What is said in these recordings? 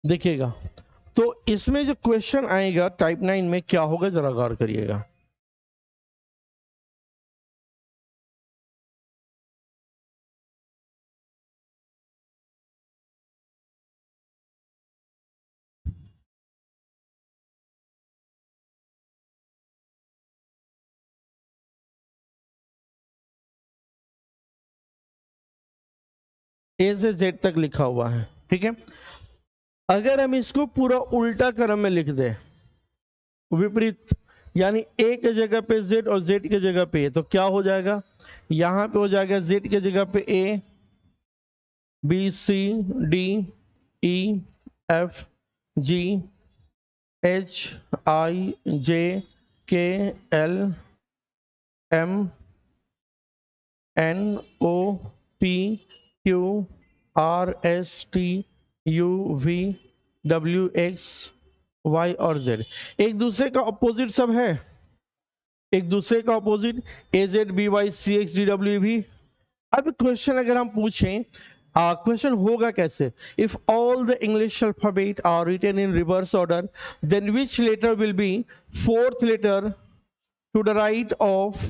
देखिएगा, तो इसमें जो क्वेश्चन आएगा टाइप 9 में क्या होगा जरा गौर करिएगा। ए से जेड तक लिखा हुआ है, ठीक है। अगर हम इसको पूरा उल्टा क्रम में लिख दें, विपरीत, यानी ए के जगह पे जेड और जेड के जगह पे ए, तो क्या हो जाएगा, यहां पे हो जाएगा जेड के जगह पे A, B C D E F G H I J K L M N O P Q R S T U V W X Y और जेड। एक दूसरे का अपोजिट सब है, एक दूसरे का opposite A Z B Y C X D W भी। अब क्वेश्चन अगर हम पूछें, क्वेश्चन होगा कैसे, if all the English alphabet are written in reverse order then which letter will be fourth letter to the right of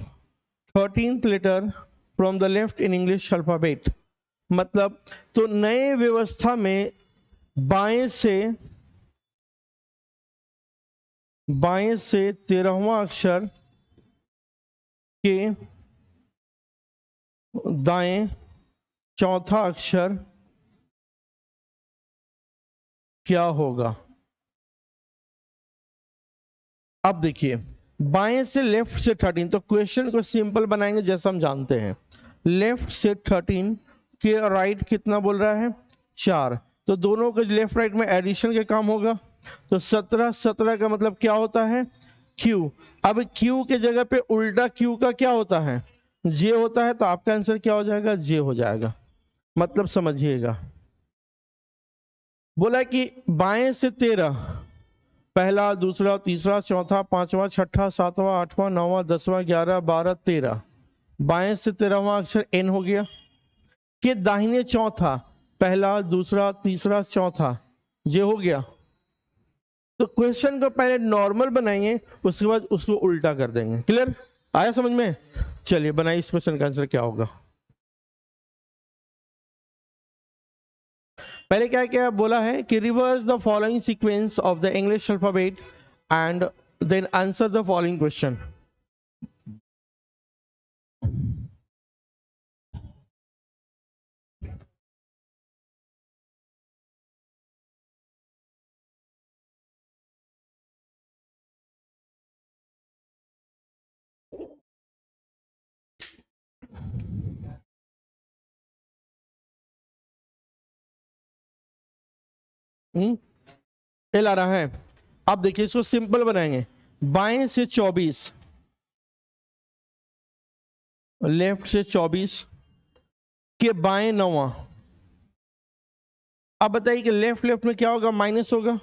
13th letter from the left in English alphabet. मतलब तो नए व्यवस्था में बाएं से 13वां अक्षर के दाएं चौथा अक्षर क्या होगा। अब देखिए, बाएं से लेफ्ट से 13, तो क्वेश्चन को सिंपल बनाएंगे जैसा हम जानते हैं, लेफ्ट से 13 के राइट कितना बोल रहा है 4, तो दोनों के लेफ्ट राइट में एडिशन के काम होगा, तो 17 17 का मतलब क्या होता है Q। अब Q के जगह पे उल्टा Q का क्या होता है J होता है, तो आपका आंसर क्या हो जाएगा J हो जाएगा। मतलब समझिएगा, बोला कि बाएं से 13, पहला दूसरा तीसरा चौथा पांचवा छठा सातवां आठवां नौवां 10वां 11 12 13, बाएं से 13वां अक्षर N हो गया, कि दाहिने चौथा, पहला दूसरा तीसरा चौथा J हो गया। तो क्वेश्चन को पहले नॉर्मल बनाएंगे, उसके बाद उसको उल्टा कर देंगे। क्लियर, आया समझ में? चलिए बनाइए, इस क्वेश्चन का आंसर क्या होगा। पहले क्या क्या बोला है कि reverse the following sequence of the English alphabet and then answer the following question. L आ रहा है। अब देखिए इसको सिंपल बनाएंगे, बाएं से 24, लेफ्ट से 24 के बाएं 9। अब बताइए कि लेफ्ट लेफ्ट में क्या होगा, माइनस होगा,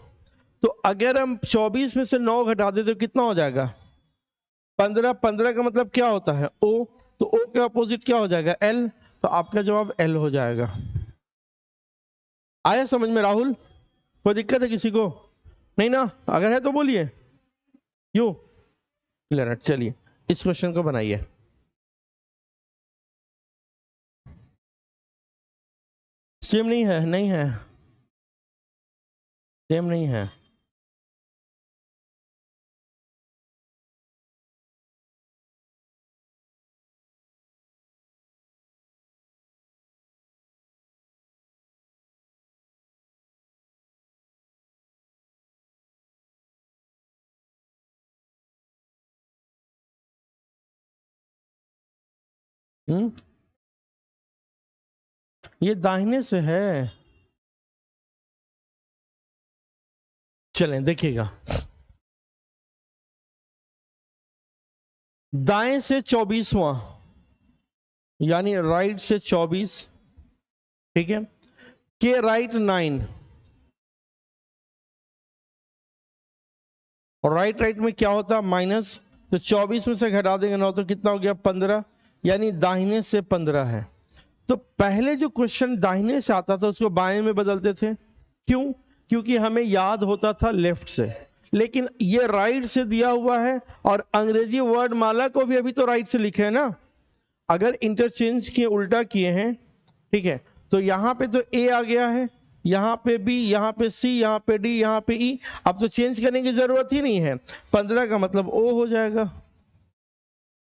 तो अगर हम 24 में से 9 घटा दें तो कितना हो जाएगा 15। 15 का मतलब क्या होता है O, तो O के अपोजिट क्या हो जाएगा L, तो आपका जवाब L हो जाएगा। आया समझ में राहुल? कोई दिक्कत है किसी को? नहीं ना, अगर है तो बोलिए। यू क्लियर, चलिए इस क्वेश्चन को बनाइए। सेम नहीं है, नहीं है, सेम नहीं है। ये दाहिने से है। चलें देखिएगा, दाएं से 24वां, यानी राइट से 24, ठीक है, के राइट 9, और राइट राइट में क्या होता है माइनस, तो 24 में से घटा देंगे 9 तो कितना हो गया 15, यानी दाहिने से 15 है। तो पहले जो क्वेश्चन दाहिने से आता था उसको बाएं में बदलते थे, क्यों? क्योंकि हमें याद होता था लेफ्ट से, लेकिन ये राइट से दिया हुआ है और अंग्रेजी वर्ड माला को भी अभी तो राइट से लिखे है ना। अगर इंटरचेंज किए, उल्टा किए हैं, ठीक है, तो यहां पे तो ए आ गया है, यहां पे बी, यहां पे सी, यहां पे डी, यहां पे ई। अब तो चेंज करने की जरूरत ही नहीं है, 15 का मतलब ओ हो जाएगा।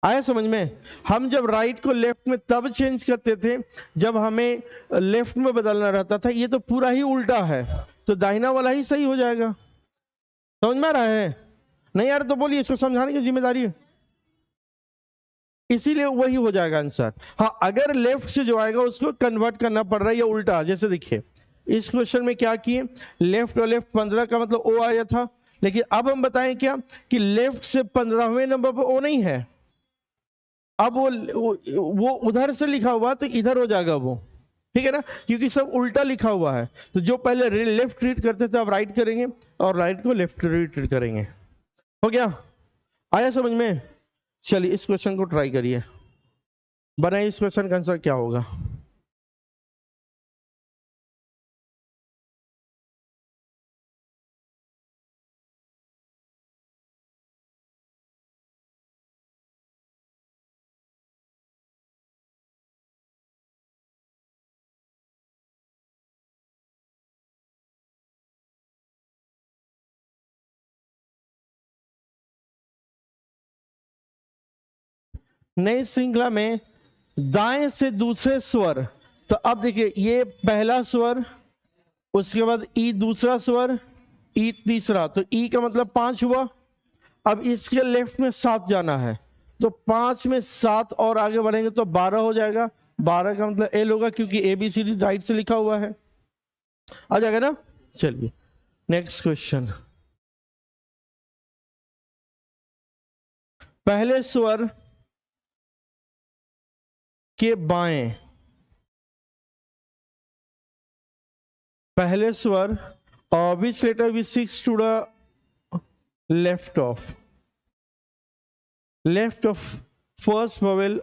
आया समझ में? हम जब राइट को लेफ्ट में तब चेंज करते थे जब हमें लेफ्ट में बदलना रहता था। ये तो पूरा ही उल्टा है, तो दाहिना वाला ही सही हो जाएगा। समझ में आ रहा है? नहीं यार तो बोलिए, इसको समझाने की जिम्मेदारी है, इसीलिए वही हो जाएगा आंसर। हाँ, अगर लेफ्ट से जो आएगा उसको कन्वर्ट करना पड़ रहा है या उल्टा। जैसे देखिए इस क्वेश्चन में क्या किए, लेफ्ट और लेफ्ट 15 का मतलब ओ आया था, लेकिन अब हम बताएं क्या कि लेफ्ट से 15वें नंबर पर ओ नहीं है। अब वो उधर से लिखा हुआ तो इधर हो जाएगा वो, ठीक है ना, क्योंकि सब उल्टा लिखा हुआ है। तो जो पहले लेफ्ट रीड करते थे अब राइट करेंगे, और राइट को लेफ्ट रीड करेंगे। हो गया? आया समझ में? चलिए इस क्वेश्चन को ट्राई करिए, बनाइए इस क्वेश्चन का आंसर क्या होगा। नई श्रृंखला में दाएं से दूसरे स्वर, तो अब देखिए ये पहला स्वर, उसके बाद ई दूसरा स्वर, ई तीसरा, तो ई का मतलब 5 हुआ। अब इसके लेफ्ट में 7 जाना है, तो 5 में 7 और आगे बढ़ेंगे तो 12 हो जाएगा। 12 का मतलब एल होगा, क्योंकि A B C D right से लिखा हुआ है। आ जाएगा ना? चलिए नेक्स्ट क्वेश्चन। पहले स्वर के बाएं, पहले स्वर which letter we six to the left of first vowel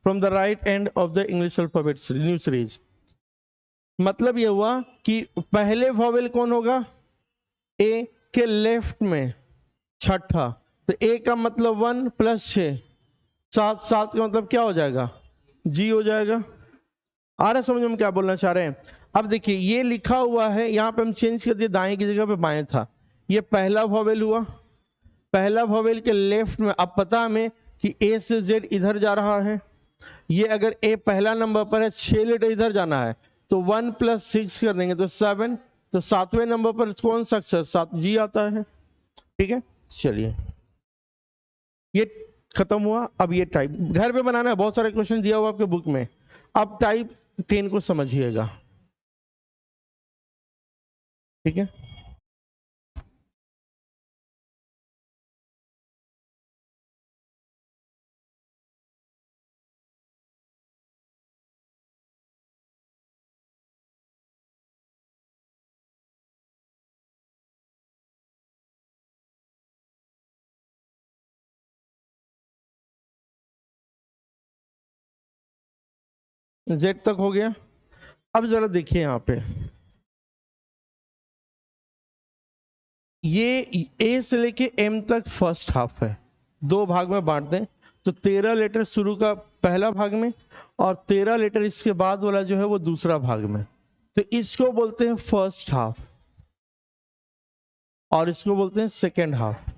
from the right end of the English alphabet new series। मतलब ये हुआ कि पहले वॉवेल कौन होगा, ए के लेफ्ट में छठा, तो ए का मतलब 1 + 6 7, 7 का मतलब क्या हो जाएगा, जी हो जाएगा। आ रहा समझ में हम क्या बोलना चाह रहे हैं? अब देखिए ये लिखा हुआ है, यहां पे हम चेंज कर दिए, दाएं की जगह पे बाएं था। ये पहला वॉवेल हुआ, पहला वॉवेल के लेफ्ट में, अब पता हमें कि ए से जेड इधर जा रहा है। ये अगर ए पहला नंबर पर है, 6 लेटर इधर जाना है, तो 1 + 6 कर देंगे तो 7, तो 7वें नंबर पर कौन सा अक्षर 7 जी आता है। ठीक है, चलिए ये खत्म हुआ। अब ये टाइप घर पे बनाना है, बहुत सारे क्वेश्चन दिया हुआ आपके बुक में। अब टाइप 10 को समझिएगा, ठीक है। जेड तक हो गया। अब जरा देखिए यहाँ पे, ये ए से लेके एम तक फर्स्ट हाफ है, 2 भाग में बांट दें तो 13 लेटर शुरू का पहला भाग में, और 13 लेटर इसके बाद वाला जो है वो दूसरा भाग में। तो इसको बोलते हैं फर्स्ट हाफ और इसको बोलते हैं सेकेंड हाफ।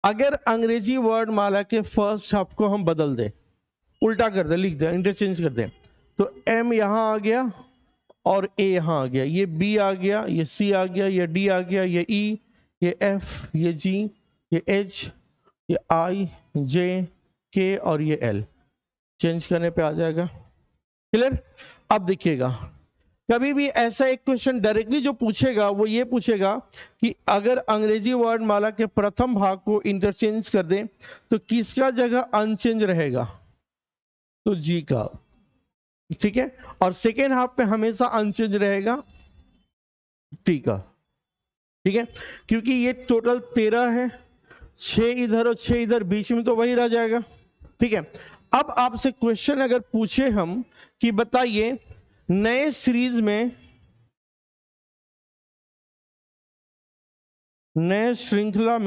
अगर अंग्रेजी वर्ड माला के फर्स्ट हाफ को हम बदल दें, उल्टा कर दें, लिख दें, इंटरचेंज कर दें, तो एम यहां आ गया और ए यहां आ गया, ये बी आ गया, ये सी आ गया, ये डी आ गया, ये ई, ये एफ, ये जी, ये एच, ये आई, जे, के और ये एल। चेंज करने पे आ जाएगा। क्लियर? अब देखिएगा, कभी भी ऐसा एक क्वेश्चन डायरेक्टली जो पूछेगा वो ये पूछेगा कि अगर अंग्रेजी वर्ड माला के प्रथम भाग को इंटरचेंज कर दें तो किसका जगह अनचेंज रहेगा, तो जी का। ठीक है, और सेकेंड हाफ पे हमेशा अनचेंज रहेगा टी का। ठीक है, क्योंकि ये टोटल 13 है, 6 इधर और 6 इधर, बीच में तो वही रह जाएगा। ठीक है, अब आपसे क्वेश्चन अगर पूछे हम कि बताइए नए सीरीज में नए श्रृंखला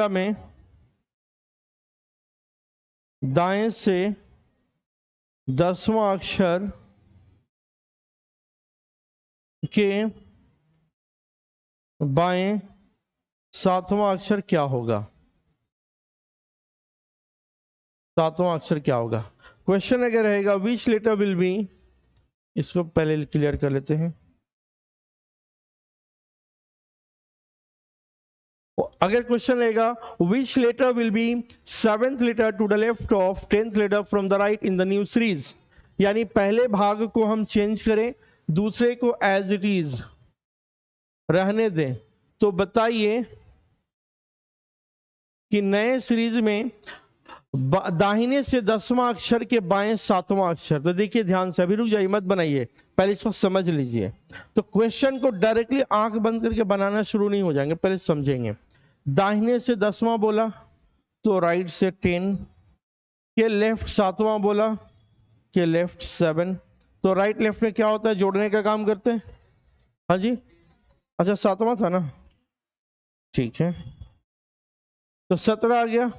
में दाएं से 10वां अक्षर के बाएं 7वां अक्षर क्या होगा? 7वां अक्षर क्या होगा? क्वेश्चन अगर रहेगा विच लेटर विल बी, इसको पहले क्लियर कर लेते हैं। अगर क्वेश्चन रहेगा which letter will be 7th letter to the left of 10th letter from the right in the new series, यानी पहले भाग को हम चेंज करें, दूसरे को एज इट इज रहने दें, तो बताइए कि नए सीरीज में दाहिने से 10वां अक्षर के बाएं 7वां अक्षर। तो देखिए ध्यान से, अभी रुक जाइए, मत बनाइए, पहले इसको समझ लीजिए। तो क्वेश्चन को डायरेक्टली आंख बंद करके बनाना शुरू नहीं हो जाएंगे, पहले समझेंगे। दाहिने से 10वां बोला तो राइट से 10, के लेफ्ट 7वां बोला के लेफ्ट 7। तो राइट लेफ्ट में क्या होता है? जोड़ने का काम करते हैं। हाँ जी, अच्छा 7वां था ना, ठीक है, तो 17 आ गया।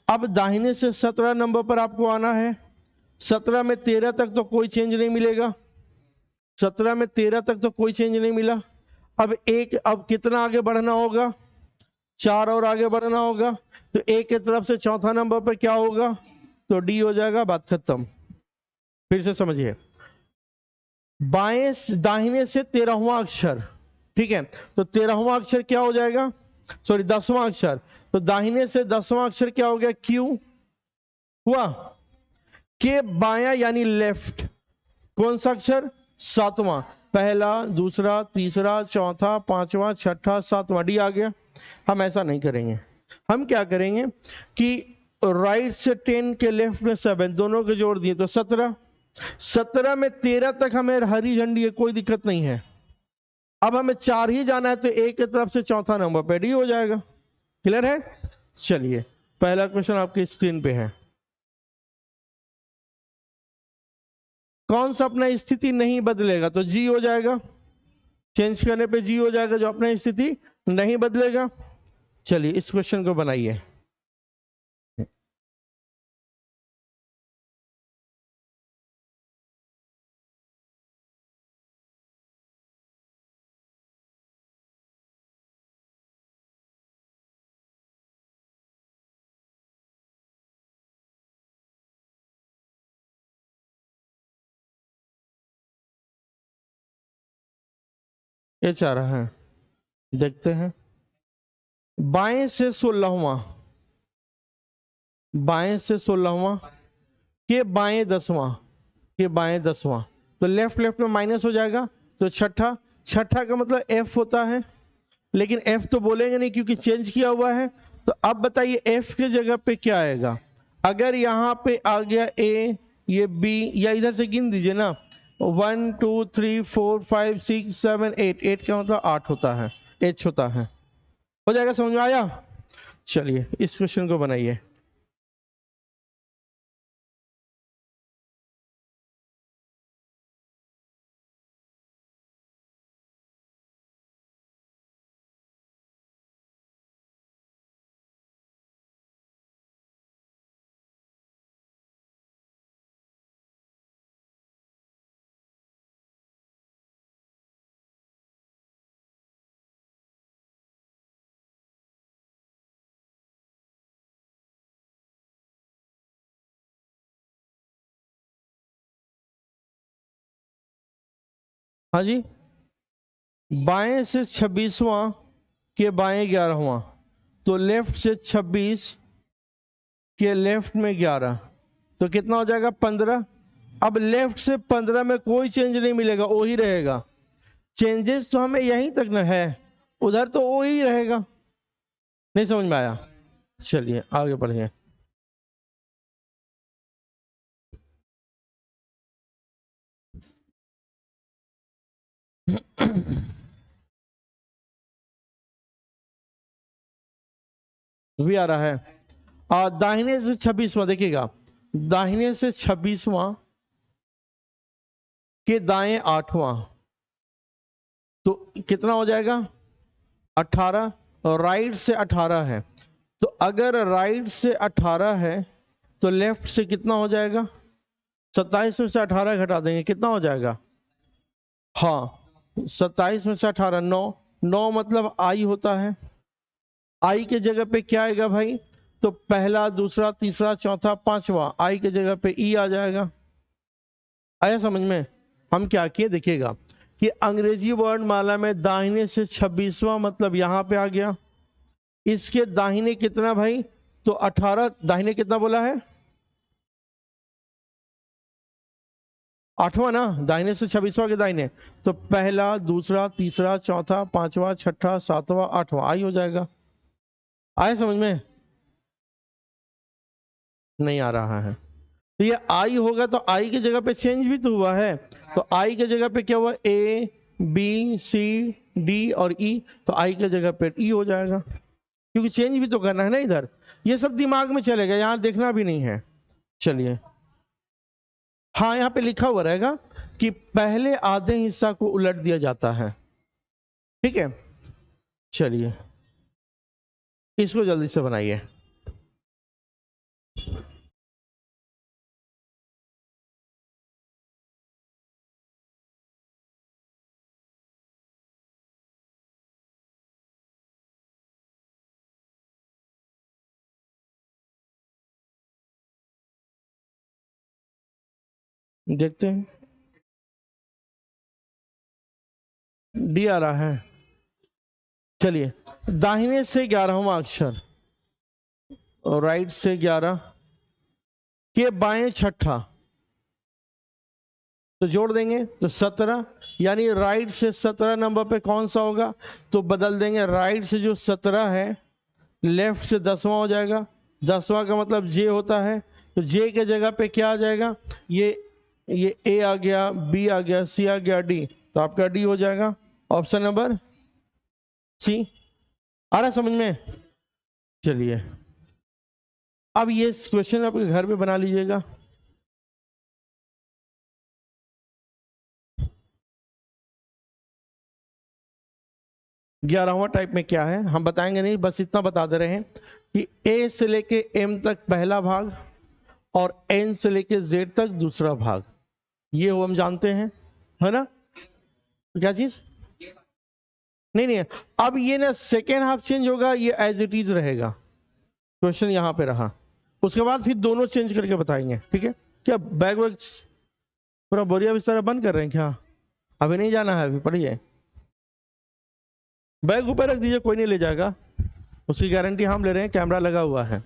अब दाहिने से 17 नंबर पर आपको आना है। 17 में 13 तक तो कोई चेंज नहीं मिलेगा, 17 में 13 तक तो कोई चेंज नहीं मिला। अब कितना आगे बढ़ना होगा? 4 और आगे बढ़ना होगा। तो एक की तरफ से चौथा नंबर पर क्या होगा? तो डी हो जाएगा, बात खत्म। फिर से समझिए, दाहिने से 13वां अक्षर, ठीक है, तो 13वां अक्षर क्या हो जाएगा? सॉरी 10वां अक्षर, तो दाहिने से 10वां अक्षर क्या हो गया? क्यू हुआ। के बाया यानी लेफ्ट, कौन सा अक्षर? 7वां, पहला, दूसरा, तीसरा, चौथा, 5वां, छठा, 7वां, डी आ गया। हम ऐसा नहीं करेंगे, हम क्या करेंगे कि राइट से 10 के लेफ्ट में 7, दोनों के जोड़ दिए तो 17। 17 में 13 तक हमें हरी झंडी है, कोई दिक्कत नहीं है। अब हमें 4 ही जाना है, तो एक की तरफ से चौथा नंबर पे डी हो जाएगा। क्लियर है? चलिए, पहला क्वेश्चन आपकी स्क्रीन पे है। कौन सा अपना स्थिति नहीं बदलेगा? तो जी हो जाएगा, चेंज करने पे जी हो जाएगा, जो अपना स्थिति नहीं बदलेगा। चलिए इस क्वेश्चन को बनाइए। ये चाह रहा है, देखते हैं। बाएं से 16वां, बाएं से 16वां के बाएं 10वां, के बाएं 10वां, तो लेफ्ट लेफ्ट में माइनस हो जाएगा। तो छठा, छठा का मतलब एफ होता है, लेकिन एफ तो बोलेंगे नहीं क्योंकि चेंज किया हुआ है। तो अब बताइए एफ के जगह पे क्या आएगा? अगर यहां पे आ गया ए, ये बी, या इधर से गिन दीजिए ना, 1 2 3 4 5 6 7 8, 8 का मतलब 8 होता है, एच होता है। हो जाएगा, समझ में आया? चलिए इस क्वेश्चन को बनाइए। हाँ जी, बाएं से 26वां के बाएं 11वां, तो लेफ्ट से 26 के लेफ्ट में 11, तो कितना हो जाएगा? 15। अब लेफ्ट से 15 में कोई चेंज नहीं मिलेगा, वो ही रहेगा। चेंजेस तो हमें यहीं तक ना है, उधर तो वो ही रहेगा। नहीं समझ में आया? चलिए आगे बढ़िए। भी आ रहा है। दाहिने से 26वां देखिएगा, दाहिने से 26वां के दाएं 8वां, तो कितना हो जाएगा 18, और राइट से 18 है, तो अगर राइट से 18 है तो लेफ्ट से कितना हो जाएगा, 27 में से 18 घटा देंगे, कितना हो जाएगा, हाँ 27 में से 18 9, 9 मतलब आई होता है, आई के जगह पे क्या आएगा भाई, तो पहला दूसरा तीसरा चौथा पांचवा, आई के जगह पे ई आ जाएगा। आया समझ में। हम क्या किए देखिएगा कि अंग्रेजी वर्णमाला में दाहिने से 26वां मतलब यहां पे आ गया, इसके दाहिने कितना भाई, तो 18, दाहिने कितना बोला है, 8वां ना, दाहिने से 26वां के दाहिने, तो पहला दूसरा तीसरा चौथा पांचवा छठा सातवां आठवां, आई हो जाएगा। आया समझ में, नहीं आ रहा है, तो ये आई होगा, तो आई की जगह पे चेंज भी तो हुआ है, तो आई की जगह पे क्या हुआ, ए बी सी डी और ई, तो आई की जगह पे ई हो जाएगा, क्योंकि चेंज भी तो करना है ना इधर, ये सब दिमाग में चलेगा, यहां देखना भी नहीं है। चलिए, हाँ यहाँ पे लिखा हुआ रहेगा कि पहले आधे हिस्सा को उलट दिया जाता है, ठीक है। चलिए इसको जल्दी से बनाइए। देखते हैं, डी आ रहा है। चलिए, दाहिने से 11वां अक्षर और राइट से 11 के बाएं छठा, तो जोड़ देंगे तो 17, यानी राइट से 17 नंबर पे कौन सा होगा, तो बदल देंगे, राइट से जो 17 है लेफ्ट से 10वां हो जाएगा, 10वां का मतलब जे होता है, तो जे के जगह पे क्या आ जाएगा, ये ए आ गया, बी आ गया, सी आ गया, डी, तो आपका डी हो जाएगा, ऑप्शन नंबर सी। आ रहा है समझ में। चलिए अब ये क्वेश्चन आप घर पे बना लीजिएगा। ग्यारहवां टाइप में क्या है हम बताएंगे नहीं, बस इतना बता दे रहे हैं कि ए से लेके एम तक पहला भाग और एन से लेके जेड तक दूसरा भाग, ये हम जानते हैं, है ना। क्या चीज, नहीं नहीं, अब ये ना सेकेंड हाफ चेंज होगा, ये एज इट इज रहेगा, क्वेश्चन यहां पे रहा, उसके बाद फिर दोनों चेंज करके बताएंगे, ठीक है। क्या बैग वैग पूरा बोरिया बिस्तर बंद कर रहे हैं क्या, अभी नहीं जाना है, अभी पढ़िए, बैग ऊपर रख दीजिए, कोई नहीं ले जाएगा, उसकी गारंटी हम ले रहे हैं, कैमरा लगा हुआ है।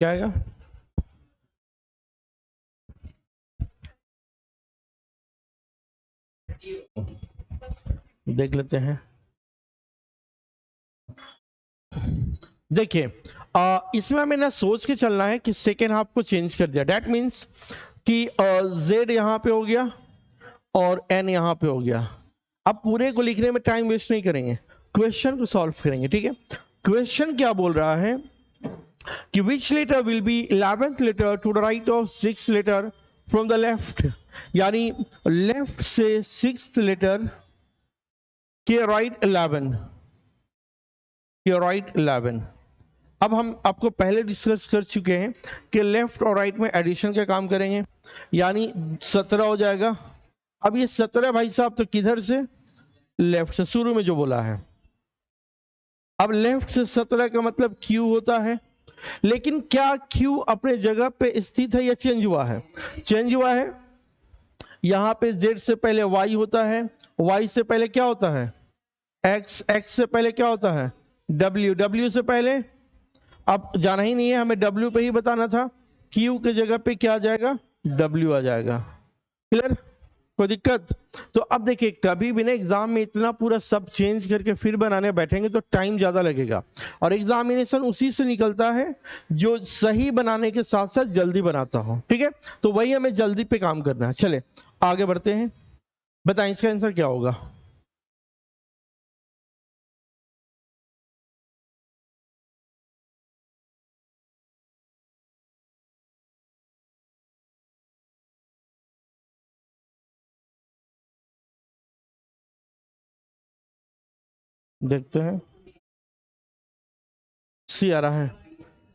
क्या आएगा, देख लेते हैं। देखिए इसमें हमें ना सोच के चलना है कि सेकेंड हाफ को चेंज कर दिया, डेट मीन्स कि जेड यहां पे हो गया और एन यहां पे हो गया। अब पूरे को लिखने में टाइम वेस्ट नहीं करेंगे, क्वेश्चन को सॉल्व करेंगे, ठीक है। क्वेश्चन क्या बोल रहा है कि which letter will be 11th letter to the right of 6th letter from the left, यानी लेफ्ट से 6th लेटर के राइट 11, के राइट 11। अब हम आपको पहले डिस्कस कर चुके हैं कि लेफ्ट और राइट में एडिशन का काम करेंगे, यानी 17 हो जाएगा। अब ये 17 भाई साहब तो किधर से, लेफ्ट से, शुरू में जो बोला है। अब लेफ्ट से 17 का मतलब क्यू होता है, लेकिन क्या क्यू अपने जगह पे स्थित है या चेंज हुआ है, चेंज हुआ है। यहां पे जेड से पहले वाई होता है, वाई से पहले क्या होता है एक्स, एक्स से पहले क्या होता है डब्ल्यू, डब्ल्यू से पहले, अब जाना ही नहीं है हमें, डब्ल्यू पे ही बताना था, क्यू के जगह पे क्या आ जाएगा, डब्ल्यू आ जाएगा। क्लियर, कोई दिक्कत? तो अब देखिए कभी भी ना एग्जाम में इतना पूरा सब चेंज करके फिर बनाने बैठेंगे तो टाइम ज्यादा लगेगा, और एग्जामिनेशन उसी से निकलता है जो सही बनाने के साथ साथ जल्दी बनाता हो, ठीक है? तो वही हमें जल्दी पे काम करना है। चले आगे बढ़ते हैं, बताएं इसका आंसर क्या होगा? देखते हैं, सी आ रहा है।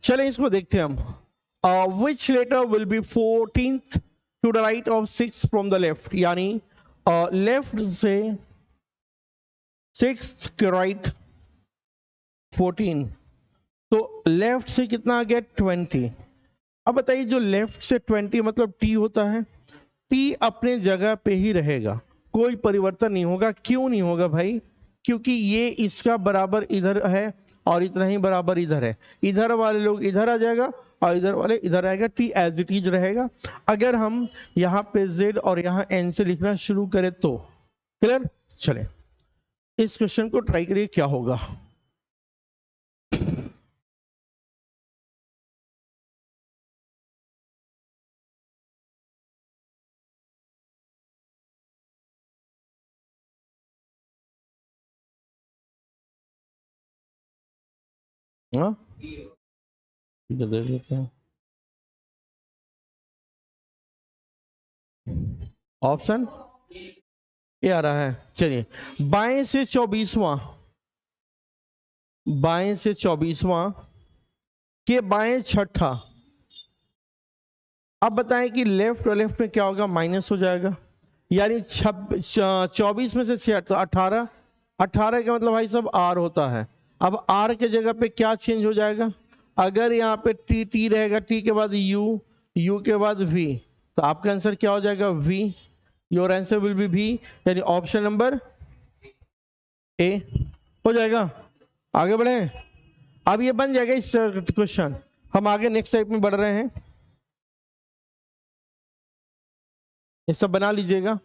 चलें इसको देखते हैं हम। Which letter will be 14th to the right of 6 from the left, यानी लेफ्ट से 6 के राइट 14, तो लेफ्ट से कितना आ गया 20। अब बताइए जो लेफ्ट से 20 मतलब टी होता है, टी अपने जगह पे ही रहेगा, कोई परिवर्तन नहीं होगा। क्यों नहीं होगा भाई? क्योंकि ये इसका बराबर इधर है और इतना ही बराबर इधर है, इधर वाले लोग इधर आ जाएगा और इधर वाले इधर आएगा, टी एज इट इज रहेगा। अगर हम यहाँ पे z और यहाँ n से लिखना शुरू करें तो क्लियर। चले इस क्वेश्चन को ट्राई करिए क्या होगा। हाँ ठीक है, देख लेते हैं। ऑप्शन ये आ रहा है, चलिए बाएं से 24वां, बाएं से 24वां के बाएं छठा। अब बताएं कि लेफ्ट और लेफ्ट में क्या होगा, माइनस हो जाएगा, यानी 24 में से 6 तो 18, 18 का मतलब भाई साहब आर होता है। अब आर के जगह पे क्या चेंज हो जाएगा? अगर यहाँ पे टी टी रहेगा, टी के बाद यू, यू के बाद वी, तो आपका आंसर क्या हो जाएगा? V. Your answer will be V, यानी ऑप्शन नंबर ए हो जाएगा। आगे बढ़े, अब ये बन जाएगा इस क्वेश्चन। हम आगे नेक्स्ट टाइप में बढ़ रहे हैं, ये सब बना लीजिएगा।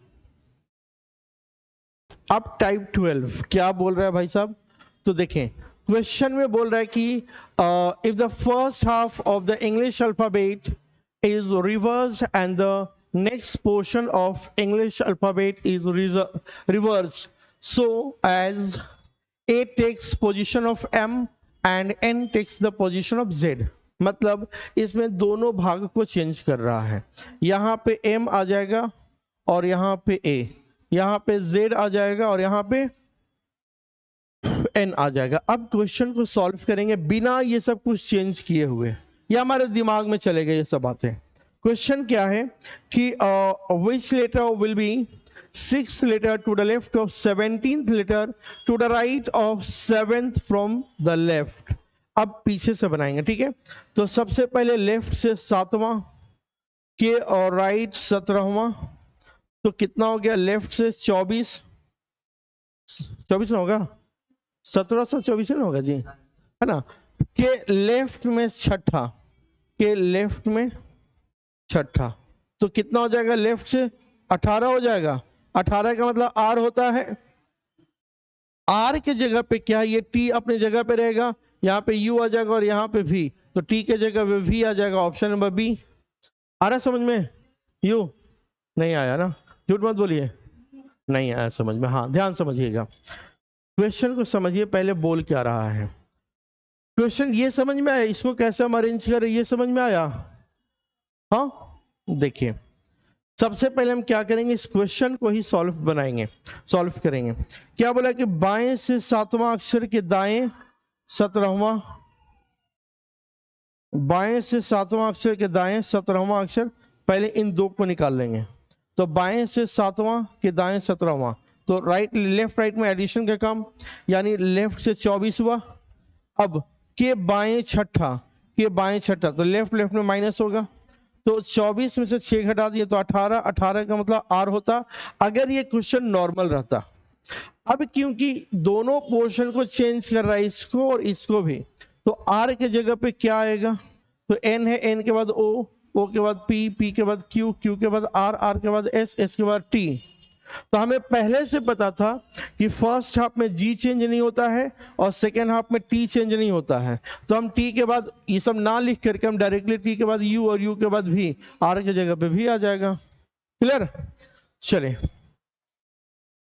अब टाइप 12 क्या बोल रहा है भाई साहब? तो देखें क्वेश्चन में बोल रहा है कि if the first half of the English alphabet is reversed and the next portion of English alphabet is reversed, so as A takes position of M and N takes the position of Z। मतलब इसमें दोनों भाग को change कर रहा है, यहाँ पे M आ जाएगा और यहाँ पे A, यहाँ पे Z आ जाएगा और यहाँ पे N आ जाएगा। अब क्वेश्चन को सॉल्व करेंगे बिना ये सब कुछ चेंज किए हुए, ये हमारे दिमाग में चलेगा ये सब बातें। क्वेश्चन क्या है कि which letter will be 6th letter to the left of 17th letter to the right of 7th from the left। अब पीछे से बनाएंगे, ठीक है? तो सबसे पहले लेफ्ट से 7वां के और राइट 17वां, तो कितना हो गया? लेफ्ट से 24, 24 ना होगा, 17 से 24 ना होगा जी, है ना? के लेफ्ट में छठा, के लेफ्ट में छठा, तो कितना हो जाएगा? लेफ्ट से 18 हो जाएगा। 18 का मतलब आर होता है, आर के जगह पे क्या है? ये टी अपने जगह पे रहेगा, यहाँ पे यू आ जाएगा और यहाँ पे वी, तो टी के जगह पे वी आ जाएगा। ऑप्शन नंबर बी आ रहा समझ में? यू नहीं आया ना, झूठ मत बोलिए, नहीं आया समझ में। हाँ ध्यान समझिएगा, क्वेश्चन को समझिए पहले बोल क्या रहा है। क्वेश्चन ये समझ में आया, इसको कैसे हम अरेंज करें ये समझ में आया? हाँ देखिए सबसे पहले हम क्या करेंगे, इस क्वेश्चन को ही सॉल्व बनाएंगे, सॉल्व करेंगे। क्या बोला कि बाएं से 7वां अक्षर के दाएं 17वां, बाएं से 7वां अक्षर के दाएं 17वां अक्षर, पहले इन दो को निकाल लेंगे। तो बाएं से 7वां के दाएं 17वां, तो राइट लेफ्ट राइट में एडिशन का काम, यानी लेफ्ट से 24 हुआ। अब के बाएं छठा, के बाएं छठा, तो लेफ्ट लेफ्ट में माइनस होगा, तो 24 में से 6 घटा दिए तो 18, 18 का मतलब आर होता अगर ये क्वेश्चन नॉर्मल रहता। अब क्योंकि दोनों पोर्शन को चेंज कर रहा है, इसको और इसको भी, तो आर के जगह पे क्या आएगा? तो एन है, एन के बाद ओ, ओ के बाद पी, पी के बाद क्यू, क्यू के बाद आर, आर के बाद एस, एस के बाद टी। तो हमें पहले से पता था कि फर्स्ट हाफ में जी चेंज नहीं होता है और सेकेंड हाफ में टी चेंज नहीं होता है, तो हम टी के बाद ये सब ना लिख करके हम डायरेक्टली टी के बाद यू और यू के बाद भी आर की जगह पे भी आ जाएगा। क्लियर? चले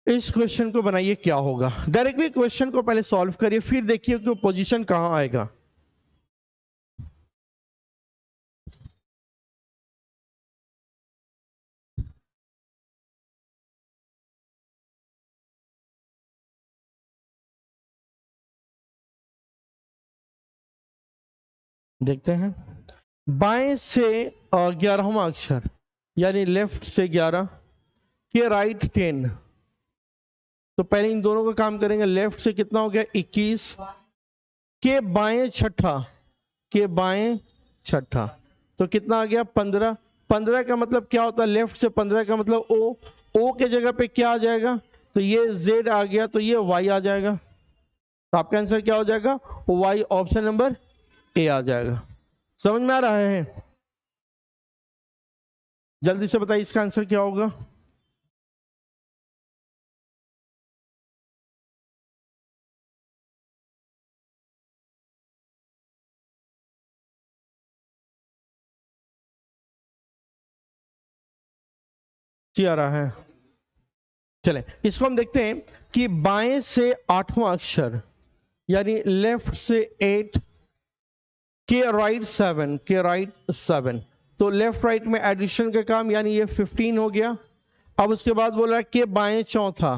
इस क्वेश्चन को बनाइए, क्या होगा। डायरेक्टली क्वेश्चन को पहले सॉल्व करिए, फिर देखिए कि पोजीशन कहां आएगा। देखते हैं, बाएं से 11वां अक्षर यानी लेफ्ट से 11 के राइट 10, तो पहले इन दोनों का काम करेंगे। लेफ्ट से कितना हो गया 21 के बाएं छठा, के बाएं छठा तो कितना आ गया 15। 15 का मतलब क्या होता है, लेफ्ट से 15 का मतलब ओ, ओ के जगह पे क्या आ जाएगा, तो ये z आ गया तो ये y आ जाएगा, तो आपका आंसर क्या हो जाएगा y, ऑप्शन नंबर ए आ जाएगा। समझ में आ रहा है? जल्दी से बताइए इसका आंसर क्या होगा। सी आ रहा है। चले इसको हम देखते हैं कि बाएं से 8वां अक्षर यानी लेफ्ट से 8 के राइट 7, के राइट 7, तो लेफ्ट राइट में एडिशन का काम यानी ये 15 हो गया। अब उसके बाद बोल रहा है के बाएं चौथा,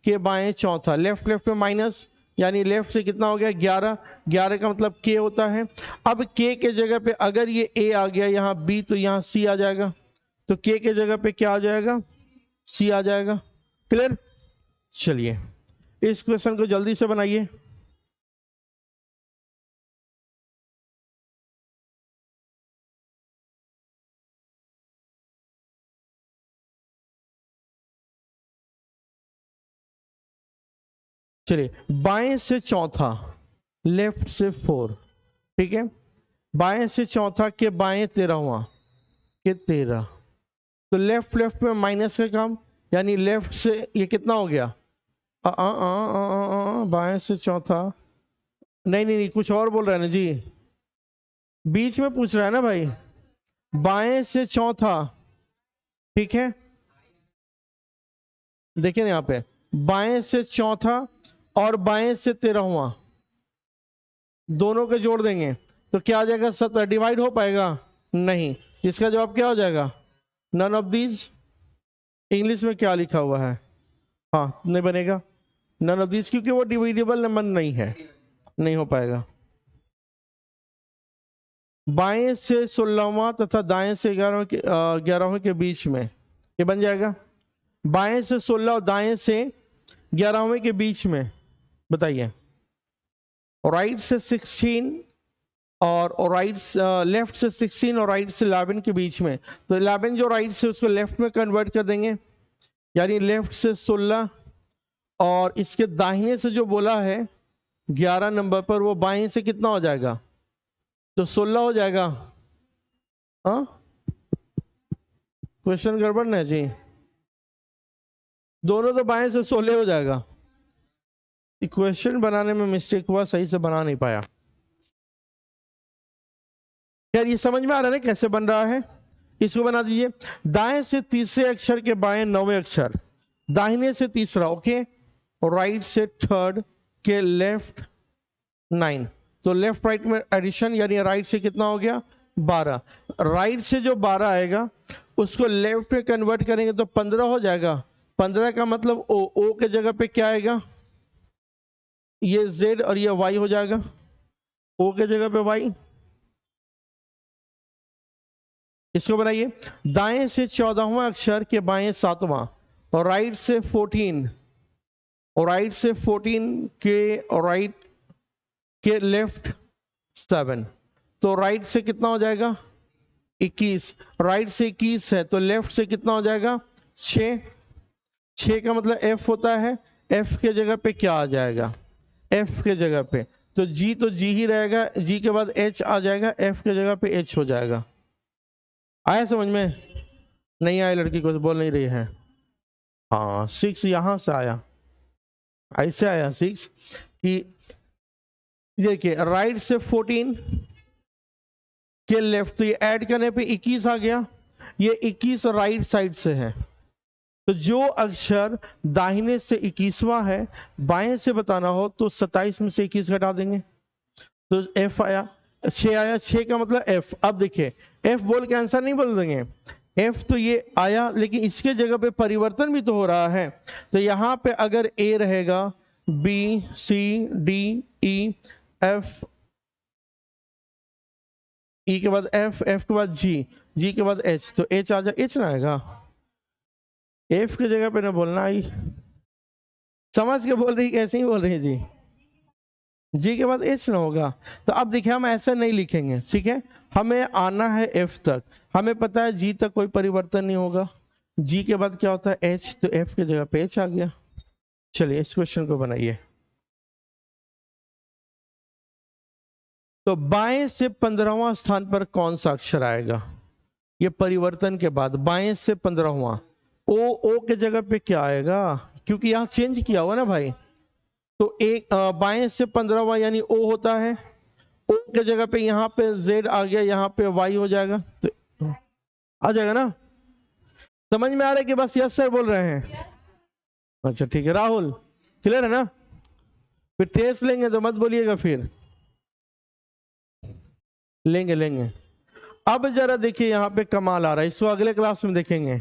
के बाएं चौथा, लेफ्ट लेफ्ट में माइनस यानी लेफ्ट से कितना हो गया 11, 11 का मतलब के होता है। अब के के जगह पे अगर ये ए आ गया यहाँ बी तो यहाँ सी आ जाएगा, तो के के जगह पे क्या आ जाएगा सी आ जाएगा। क्लियर? चलिए इस क्वेश्चन को जल्दी से बनाइए। चलिए बाएं से चौथा, लेफ्ट से 4, ठीक है। बाएं से चौथा के बाएं 13वां, के 13, तो लेफ्ट लेफ्ट में माइनस का काम यानी लेफ्ट से ये कितना हो गया बाएं से चौथा, नहीं नहीं नहीं कुछ और बोल रहा है ना जी, बीच में पूछ रहा है ना भाई। बाएं से चौथा, ठीक है, देखिए ना यहाँ पे बाएं से चौथा और बाएं से 13वां दोनों के जोड़ देंगे तो क्या आ जाएगा 17, डिवाइड हो पाएगा नहीं, इसका जवाब क्या हो जाएगा नन ऑफ दीज। इंग्लिश में क्या लिखा हुआ है, हाँ नहीं बनेगा नन ऑफ दीज, क्योंकि वो डिविडेबल नंबर नहीं है, नहीं हो पाएगा। बाएं से 16वां तथा दाएं से 11वें के बीच में ये बन जाएगा। बाएं से 16 और दाएं से 11वें के बीच में बताइए। राइट से 16 और राइट लेफ्ट से 16 और राइट से 11 के बीच में, तो 11 जो राइट से उसको लेफ्ट में कन्वर्ट कर देंगे यानी लेफ्ट से 16 और इसके दाहिने से जो बोला है 11 नंबर पर वो बाएं से कितना हो जाएगा, तो 16 हो जाएगा। हाँ क्वेश्चन गड़बड़ ना जी, दोनों तो बाएं से 16 हो जाएगा। इक्वेशन बनाने में मिस्टेक हुआ, सही से बना नहीं पाया। यार ये समझ में आ रहा है ना कैसे बन रहा है, इसको बना दीजिए। दाएं से तीसरे अक्षर के बाएं 9वें अक्षर, दाहिने से तीसरा, ओके, और राइट से थर्ड के लेफ्ट 9, तो लेफ्ट राइट में एडिशन यानी राइट से कितना हो गया 12, राइट से जो 12 आएगा उसको लेफ्ट में कन्वर्ट करेंगे तो 15 हो जाएगा। 15 का मतलब ओ, ओ के जगह पे क्या आएगा, ये z और ये y हो जाएगा, ओ के जगह पे y। इसको बनाइए। दाएं से 14वां अक्षर के बाएं 7वां और राइट से 14, और राइट से 14 के और राइट के लेफ्ट 7, तो राइट से कितना हो जाएगा 21, राइट से 21 है तो लेफ्ट से कितना हो जाएगा 6, 6 का मतलब f होता है, f के जगह पे क्या आ जाएगा, f के जगह पे तो g ही रहेगा, g के बाद h आ जाएगा, f के जगह पे h हो जाएगा। आया समझ में? नहीं आया लड़की को बोल नहीं रही है। हाँ 6 यहां से आया, ऐसे आया 6 कि देखिए राइट से 14 के लेफ्ट, तो ये ऐड करने पे 21 आ गया, ये 21 राइट साइड से है, तो जो अक्षर दाहिने से 21वां है बाएं से बताना हो तो 27 में से 21 घटा देंगे, तो एफ आया, 6 आया, 6 का मतलब एफ। अब देखिए एफ बोल के आंसर नहीं बोल देंगे, एफ तो ये आया लेकिन इसके जगह पे परिवर्तन भी तो हो रहा है, तो यहां पे अगर ए रहेगा, B C D E F, E के बाद एफ, एफ के बाद जी, जी के बाद एच, तो एच आ जाए, एच ना आएगा, एफ की जगह पे ना बोलना आई, समझ के बोल रही कैसे ही बोल रही जी, जी के बाद एच ना होगा, तो अब देखिए हम ऐसा नहीं लिखेंगे, ठीक है, हमें आना है एफ तक, हमें पता है जी तक कोई परिवर्तन नहीं होगा, जी के बाद क्या होता है एच, तो एफ की जगह पे एच आ गया। चलिए इस क्वेश्चन को बनाइए, तो बाएं से 15वां स्थान पर कौन सा अक्षर आएगा, ये परिवर्तन के बाद बाएं से 15वां, ओ, ओ के जगह पे क्या आएगा, क्योंकि यहां चेंज किया हुआ ना भाई, तो एक बाएं से 15वां यानी ओ होता है, ओ के जगह पे यहाँ पे जेड आ गया, यहाँ पे वाई हो जाएगा, तो आ जाएगा ना, समझ में आ रहा है कि बस यस सर बोल रहे हैं, अच्छा ठीक है राहुल, क्लियर है ना, फिर टेस्ट लेंगे तो मत बोलिएगा फिर, लेंगे लेंगे। अब जरा देखिए यहाँ पे कमाल आ रहा है, इसको अगले क्लास में देखेंगे,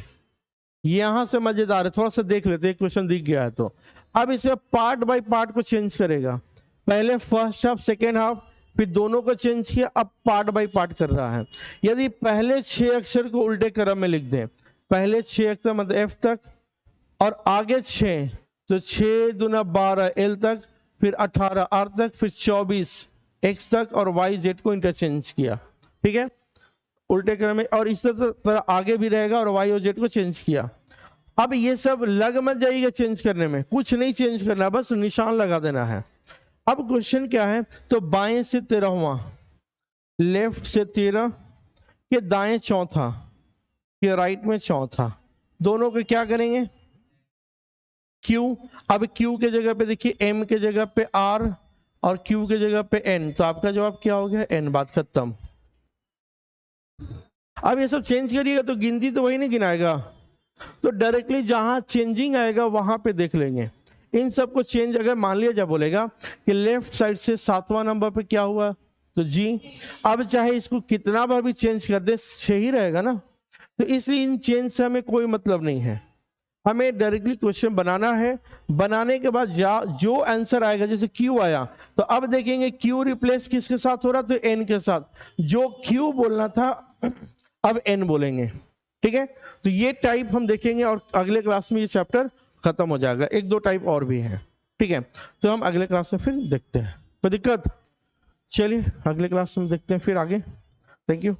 यहां से मजेदार है, थोड़ा सा देख लेते हैं, क्वेश्चन दिख गया है तो अब इसमें पार्ट बाय पार्ट को चेंज करेगा, पहले फर्स्ट हाफ सेकेंड हाफ, फिर दोनों को चेंज किया, अब पार्ट बाय पार्ट कर रहा है। यदि पहले 6 अक्षर को उल्टे क्रम में लिख दें, पहले 6 अक्षर मतलब एफ तक और आगे 6, तो 6 दूना 12 एल तक, फिर 18 आर तक, फिर 24 एक्स तक और वाई जेड को इंटरचेंज किया, ठीक है, उल्टे क्रम में, और इस तरह आगे भी रहेगा और वाई और जेड को चेंज किया। अब ये सब लग मत जाइएगा चेंज करने में, कुछ नहीं चेंज करना, बस निशान लगा देना है। अब क्वेश्चन क्या है, तो बाएं से 13वां, लेफ्ट से 13 के दाएं चौथा, के राइट में चौथा, दोनों को क्या करेंगे Q, अब Q के जगह पे देखिए M के जगह पे R और Q के जगह पे N, तो आपका जवाब क्या हो गया N, बात खत्म। अब ये सब चेंज करिएगा तो गिनती तो वही नहीं गिनाएगा, तो डायरेक्टली जहां चेंजिंग आएगा वहां पे देख लेंगे, इन सबको चेंज अगर मान लिया जा बोलेगा कि लेफ्ट साइड से 7वां नंबर पे क्या हुआ, तो जी, अब चाहे इसको कितना बार भी चेंज कर दे 6 ही रहेगा ना, तो इसलिए इन चेंज से हमें कोई मतलब नहीं है, हमें डायरेक्टली क्वेश्चन बनाना है, बनाने के बाद जो आंसर आएगा, जैसे Q आया तो अब देखेंगे Q रिप्लेस किसके साथ हो रहा, तो N के साथ, जो Q बोलना था अब N बोलेंगे, ठीक है, तो ये टाइप हम देखेंगे और अगले क्लास में ये चैप्टर खत्म हो जाएगा, एक दो टाइप और भी है, ठीक है, तो हम अगले क्लास में फिर देखते हैं, कोई दिक्कत, चलिए अगले क्लास में देखते हैं फिर आगे, थैंक यू।